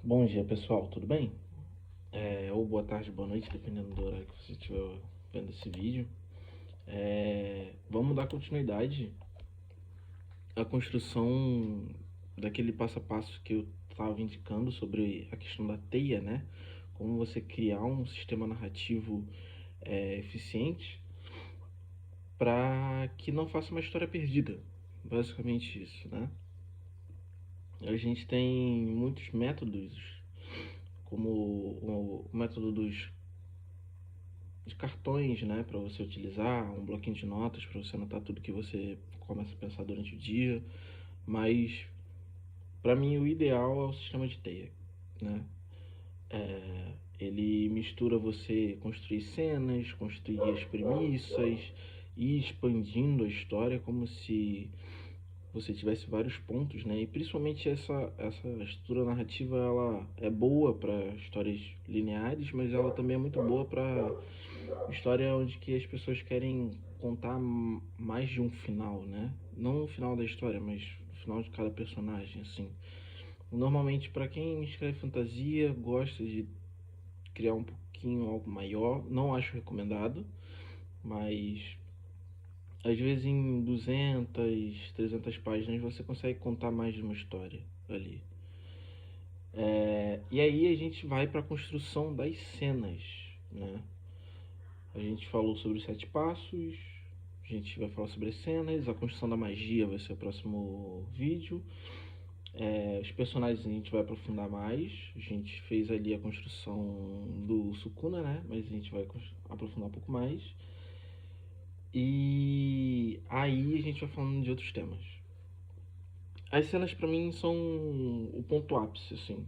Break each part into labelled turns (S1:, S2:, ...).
S1: Bom dia, pessoal, tudo bem? Ou boa tarde, boa noite, dependendo do horário que você estiver vendo esse vídeo. Vamos dar continuidade à construção daquele passo a passo que eu estava indicando sobre a questão da teia, né? Como você criar um sistema narrativo eficiente para que não faça uma história perdida. Basicamente isso, né? A gente tem muitos métodos, como o método de cartões, né, para você utilizar, um bloquinho de notas para você anotar tudo que você começa a pensar durante o dia, mas para mim o ideal é o sistema de teia, né? Ele mistura você construir cenas, construir as premissas e expandindo a história como se você tivesse vários pontos, né? E principalmente essa estrutura narrativa, ela é boa para histórias lineares, mas ela também é muito boa para história onde que as pessoas querem contar mais de um final, né? Não o final da história, mas o final de cada personagem, assim. Normalmente, para quem escreve fantasia, gosta de criar um pouquinho algo maior. Não acho recomendado, mas às vezes em 200, 300 páginas você consegue contar mais de uma história ali. E aí a gente vai para a construção das cenas, né? A gente falou sobre os 7 passos, a gente vai falar sobre as cenas, a construção da magia vai ser o próximo vídeo. Os personagens a gente vai aprofundar mais. A gente fez ali a construção do Sukuna, né? Mas a gente vai aprofundar um pouco mais. E aí a gente vai falando de outros temas. As cenas pra mim são o ponto ápice, assim.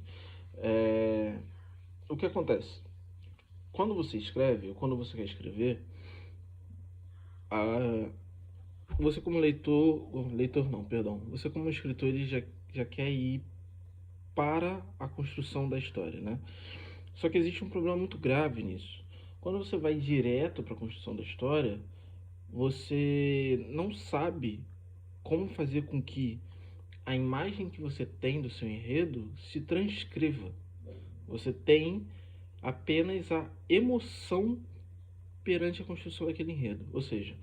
S1: O que acontece? Quando você escreve, ou quando você quer escrever, a, você como leitor não, perdão, você como escritor ele já quer ir para a construção da história, né? Só que existe um problema muito grave nisso. Quando você vai direto para a construção da história, você não sabe como fazer com que a imagem que você tem do seu enredo se transcreva. Você tem apenas a emoção perante a construção daquele enredo. Ou seja,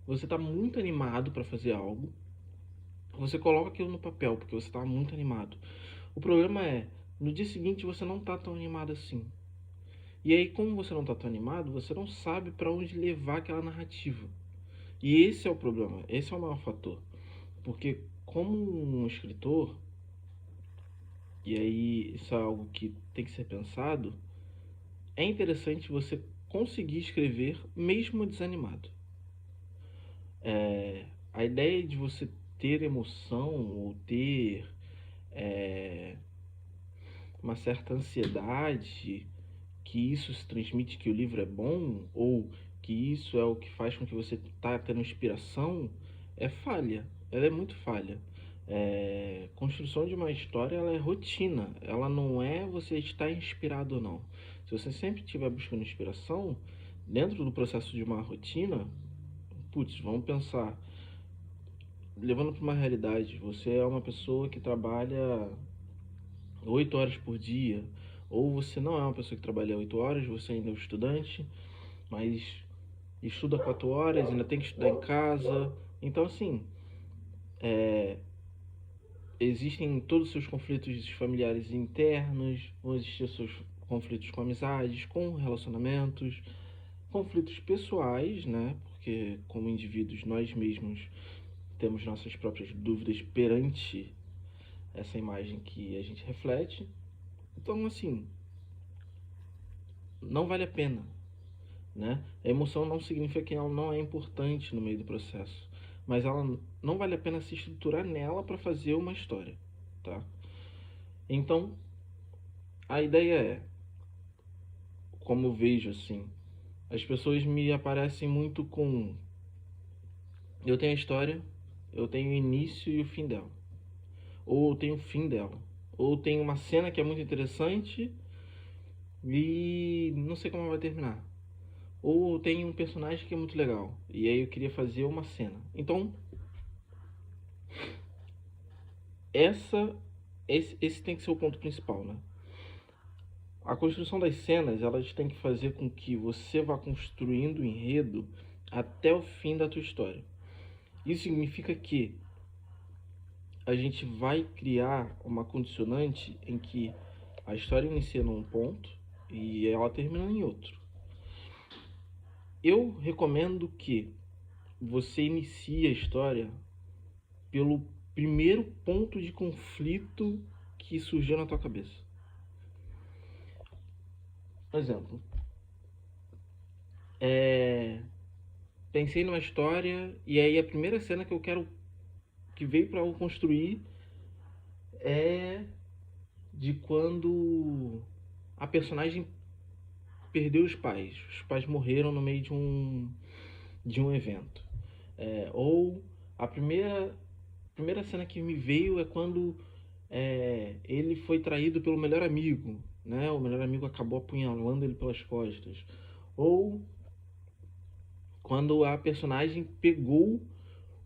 S1: você está muito animado para fazer algo, você coloca aquilo no papel porque você está muito animado. O problema é, no dia seguinte você não está tão animado assim. E aí, como você não está tão animado, você não sabe para onde levar aquela narrativa. E esse é o problema, esse é o maior fator. Porque como um escritor, e aí isso é algo que tem que ser pensado, é interessante você conseguir escrever mesmo desanimado. A ideia de você ter emoção ou ter uma certa ansiedade, que isso se transmite que o livro é bom, ou que isso é o que faz com que você está tendo inspiração, é falha. Ela é muito falha. Construção de uma história, ela é rotina. Ela não é você estar inspirado ou não. Se você sempre estiver buscando inspiração, dentro do processo de uma rotina, putz, vamos pensar, levando para uma realidade, você é uma pessoa que trabalha 8 horas por dia, ou você não é uma pessoa que trabalha 8 horas, você ainda é um estudante, mas estuda 4 horas, ainda tem que estudar em casa. Então, assim, existem todos os seus conflitos familiares internos, vão existir os seus conflitos com amizades, com relacionamentos, conflitos pessoais, né? Porque como indivíduos nós mesmos temos nossas próprias dúvidas perante essa imagem que a gente reflete. Então, assim, não vale a pena, né? A emoção não significa que ela não é importante no meio do processo, mas ela não vale a pena se estruturar nela para fazer uma história, tá? Então, a ideia é, como eu vejo assim, as pessoas me aparecem muito com eu tenho a história, eu tenho o início e o fim dela, ou eu tenho o fim dela, ou tem uma cena que é muito interessante e não sei como vai terminar. Ou tem um personagem que é muito legal e aí eu queria fazer uma cena. Então, essa esse tem que ser o ponto principal, né? A construção das cenas, elas têm que fazer com que você vá construindo o enredo até o fim da tua história. Isso significa que a gente vai criar uma condicionante em que a história inicia num ponto e ela termina em outro. Eu recomendo que você inicie a história pelo primeiro ponto de conflito que surgiu na tua cabeça. Por exemplo, pensei numa história e aí a primeira cena que veio para eu construir é de quando a personagem perdeu os pais. Os pais morreram no meio de um evento. Ou a primeira cena que me veio é quando ele foi traído pelo melhor amigo, né? O melhor amigo acabou apunhalando ele pelas costas. Ou quando a personagem pegou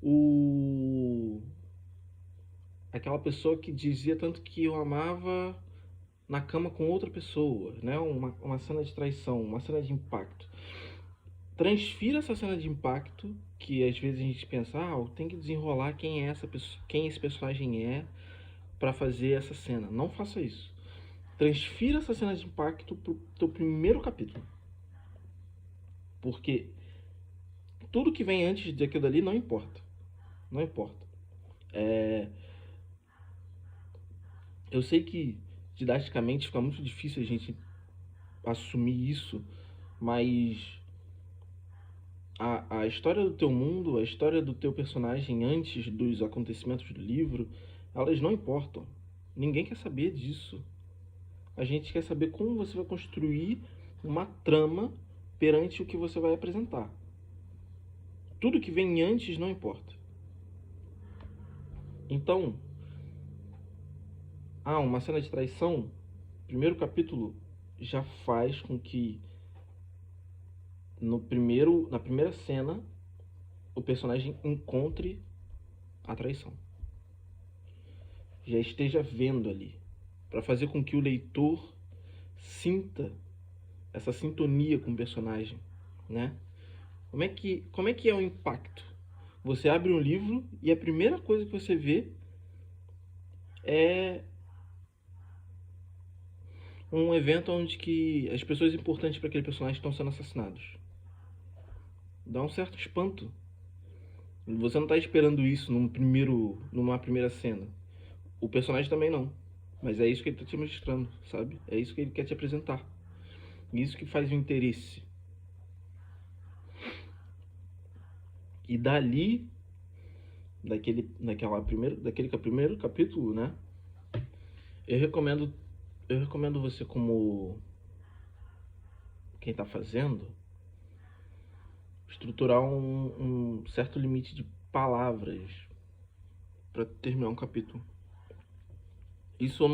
S1: o aquela pessoa que dizia tanto que eu amava na cama com outra pessoa, né? Uma cena de traição, uma cena de impacto. Transfira essa cena de impacto, que às vezes a gente pensa, tem que desenrolar quem é essa pessoa, quem esse personagem é para fazer essa cena. Não faça isso. Transfira essa cena de impacto pro teu primeiro capítulo. Porque tudo que vem antes daquilo ali não importa. Não importa. Eu sei que didaticamente fica muito difícil a gente assumir isso, mas a história do teu mundo, a história do teu personagem antes dos acontecimentos do livro, elas não importam. Ninguém quer saber disso. A gente quer saber como você vai construir uma trama perante o que você vai apresentar. Tudo que vem antes não importa. Então, uma cena de traição, primeiro capítulo já faz com que na primeira cena o personagem encontre a traição. Já esteja vendo ali, para fazer com que o leitor sinta essa sintonia com o personagem, né? Como é que é o impacto? Você abre um livro e a primeira coisa que você vê é um evento onde que as pessoas importantes para aquele personagem estão sendo assassinados. Dá um certo espanto. Você não está esperando isso numa primeira cena. O personagem também não. Mas é isso que ele está te mostrando, sabe? É isso que ele quer te apresentar. Isso que faz o interesse. E dali, daquele primeiro capítulo, né? Eu recomendo você, como quem está fazendo, estruturar um certo limite de palavras para terminar um capítulo. Isso eu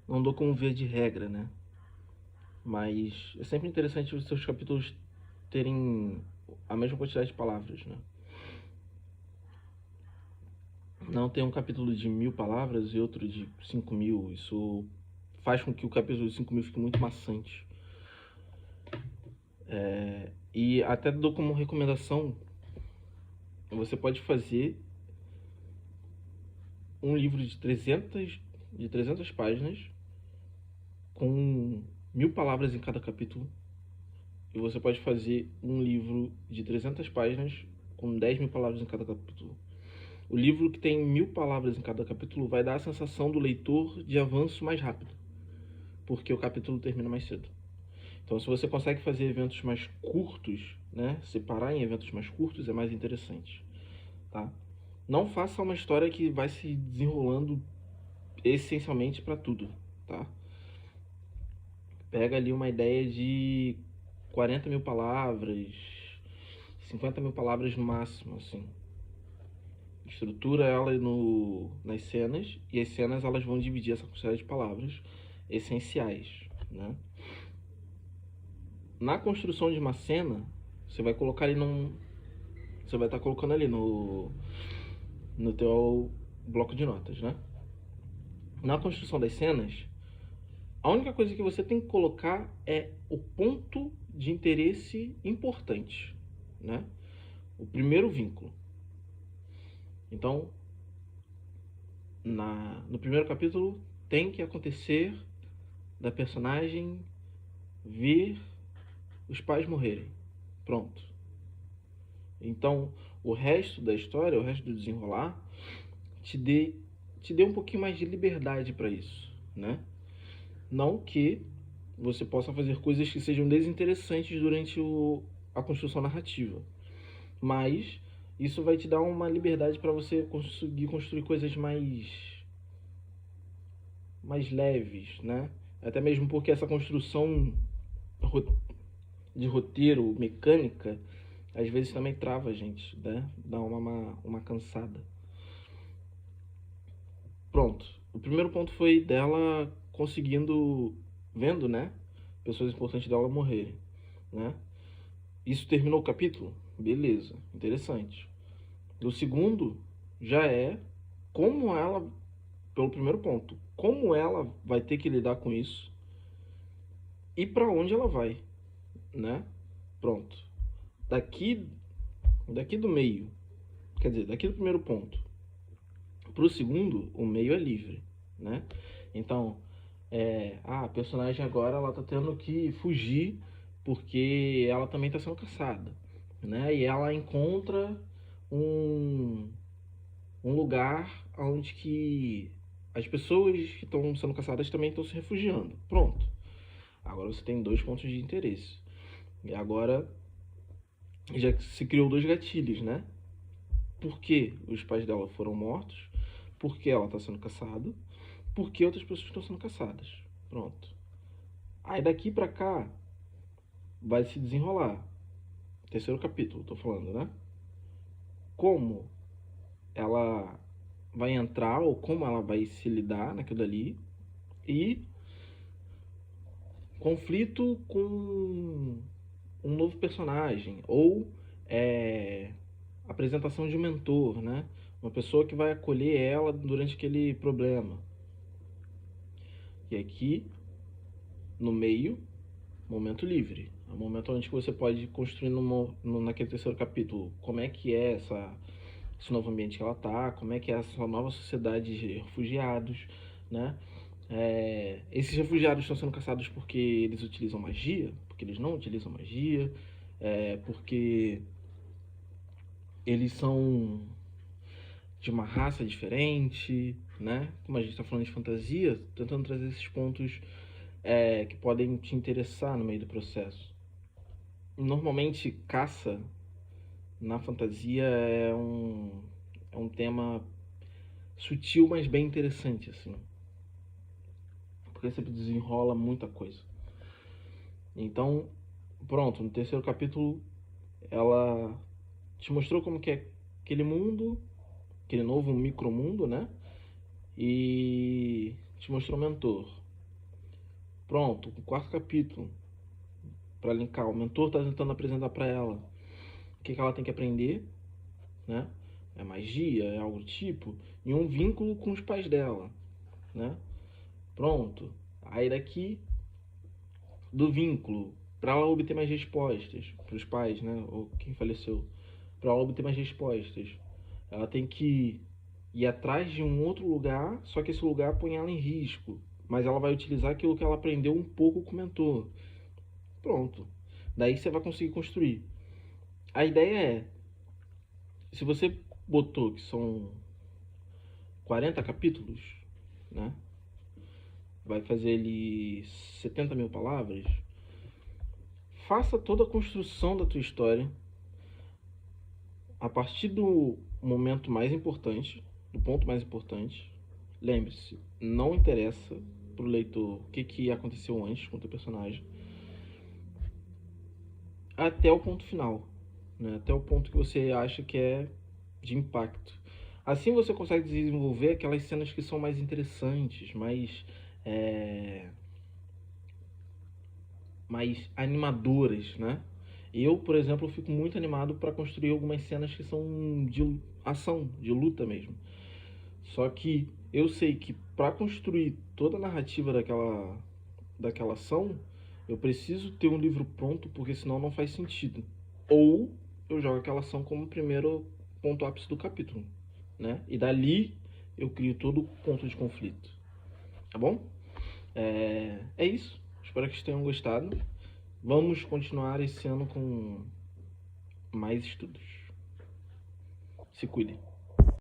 S1: não dou como via de regra, né? Mas é sempre interessante os seus capítulos terem a mesma quantidade de palavras, né? Não ter um capítulo de 1000 palavras e outro de 5000. Isso faz com que o capítulo de 5000 fique muito maçante. E até dou como recomendação, você pode fazer um livro de 300 páginas com 1000 palavras em cada capítulo. E você pode fazer um livro de 300 páginas com 10.000 palavras em cada capítulo. O livro que tem 1000 palavras em cada capítulo vai dar a sensação do leitor de avanço mais rápido, porque o capítulo termina mais cedo. Então, se você consegue fazer eventos mais curtos, né, separar em eventos mais curtos, é mais interessante, tá? Não faça uma história que vai se desenrolando essencialmente para tudo, tá? Pega ali uma ideia de 40.000 palavras, 50.000 palavras no máximo, assim. Estrutura ela nas cenas, e as cenas elas vão dividir essa quantidade de palavras essenciais, né? Na construção de uma cena, você vai colocar ali você vai estar colocando ali no teu bloco de notas, né? Na construção das cenas, A única coisa que você tem que colocar é o ponto de interesse importante, né? O primeiro vínculo. Então, no primeiro capítulo tem que acontecer da personagem ver os pais morrerem. Pronto. Então, o resto da história, o resto do desenrolar, te dê um pouquinho mais de liberdade para isso, né? Não que você possa fazer coisas que sejam desinteressantes durante a construção narrativa, mas isso vai te dar uma liberdade para você conseguir construir coisas mais leves, né? Até mesmo porque essa construção de roteiro, mecânica, às vezes também trava a gente, né? Dá uma cansada. Pronto. O primeiro ponto foi dela conseguindo, vendo, né? Pessoas importantes dela morrerem, né? Isso terminou o capítulo? Beleza, interessante. O segundo já é como ela, pelo primeiro ponto, como ela vai ter que lidar com isso e para onde ela vai, né? Pronto. Daqui do meio, quer dizer, daqui do primeiro ponto pro segundo, o meio é livre, né? Então, a personagem agora ela tá tendo que fugir porque ela também tá sendo caçada, né? E ela encontra um, um lugar onde que as pessoas que estão sendo caçadas também estão se refugiando. Pronto. Agora você tem dois pontos de interesse. E agora já se criou dois gatilhos, né? Por que os pais dela foram mortos? Por que ela está sendo caçada? Por que outras pessoas estão sendo caçadas? Pronto. Aí daqui pra cá vai se desenrolar. Terceiro capítulo, tô falando, né? Como ela vai entrar ou como ela vai se lidar naquilo dali e conflito com um novo personagem ou apresentação de um mentor, né? Uma pessoa que vai acolher ela durante aquele problema. E aqui no meio, momento livre. É um momento onde você pode construir naquele terceiro capítulo como é que é esse novo ambiente que ela tá, como é que é essa nova sociedade de refugiados, né? Esses refugiados estão sendo caçados porque eles utilizam magia, porque eles não utilizam magia, porque eles são de uma raça diferente, né? Como a gente está falando de fantasia, tentando trazer esses pontos que podem te interessar no meio do processo. Normalmente, caça na fantasia é um tema sutil, mas bem interessante, assim. Porque sempre desenrola muita coisa. Então, pronto, no terceiro capítulo, ela te mostrou como que é aquele mundo, aquele novo micromundo, né? E te mostrou o mentor. Pronto, o quarto capítulo, para linkar, o mentor está tentando apresentar para ela o que ela tem que aprender, né? É magia, é algo do tipo, e um vínculo com os pais dela, né? Pronto. Aí daqui do vínculo, para ela obter mais respostas, para os pais, né? Ou quem faleceu, para ela obter mais respostas, ela tem que ir atrás de um outro lugar, só que esse lugar põe ela em risco, mas ela vai utilizar aquilo que ela aprendeu um pouco com o mentor. Pronto. Daí você vai conseguir construir. A ideia é, se você botou que são 40 capítulos, né? Vai fazer ele 70 mil palavras. Faça toda a construção da tua história a partir do momento mais importante, do ponto mais importante. Lembre-se, não interessa pro leitor o que aconteceu antes com o teu personagem, até o ponto final, né? Até o ponto que você acha que é de impacto. Assim você consegue desenvolver aquelas cenas que são mais interessantes, mais animadoras, né? Eu, por exemplo, fico muito animado para construir algumas cenas que são de ação, de luta mesmo. Só que eu sei que para construir toda a narrativa daquela ação, eu preciso ter um livro pronto, porque senão não faz sentido. Ou eu jogo aquela ação como primeiro ponto ápice do capítulo, né? E dali eu crio todo o ponto de conflito. Tá bom? É isso. Espero que vocês tenham gostado. Vamos continuar esse ano com mais estudos. Se cuidem.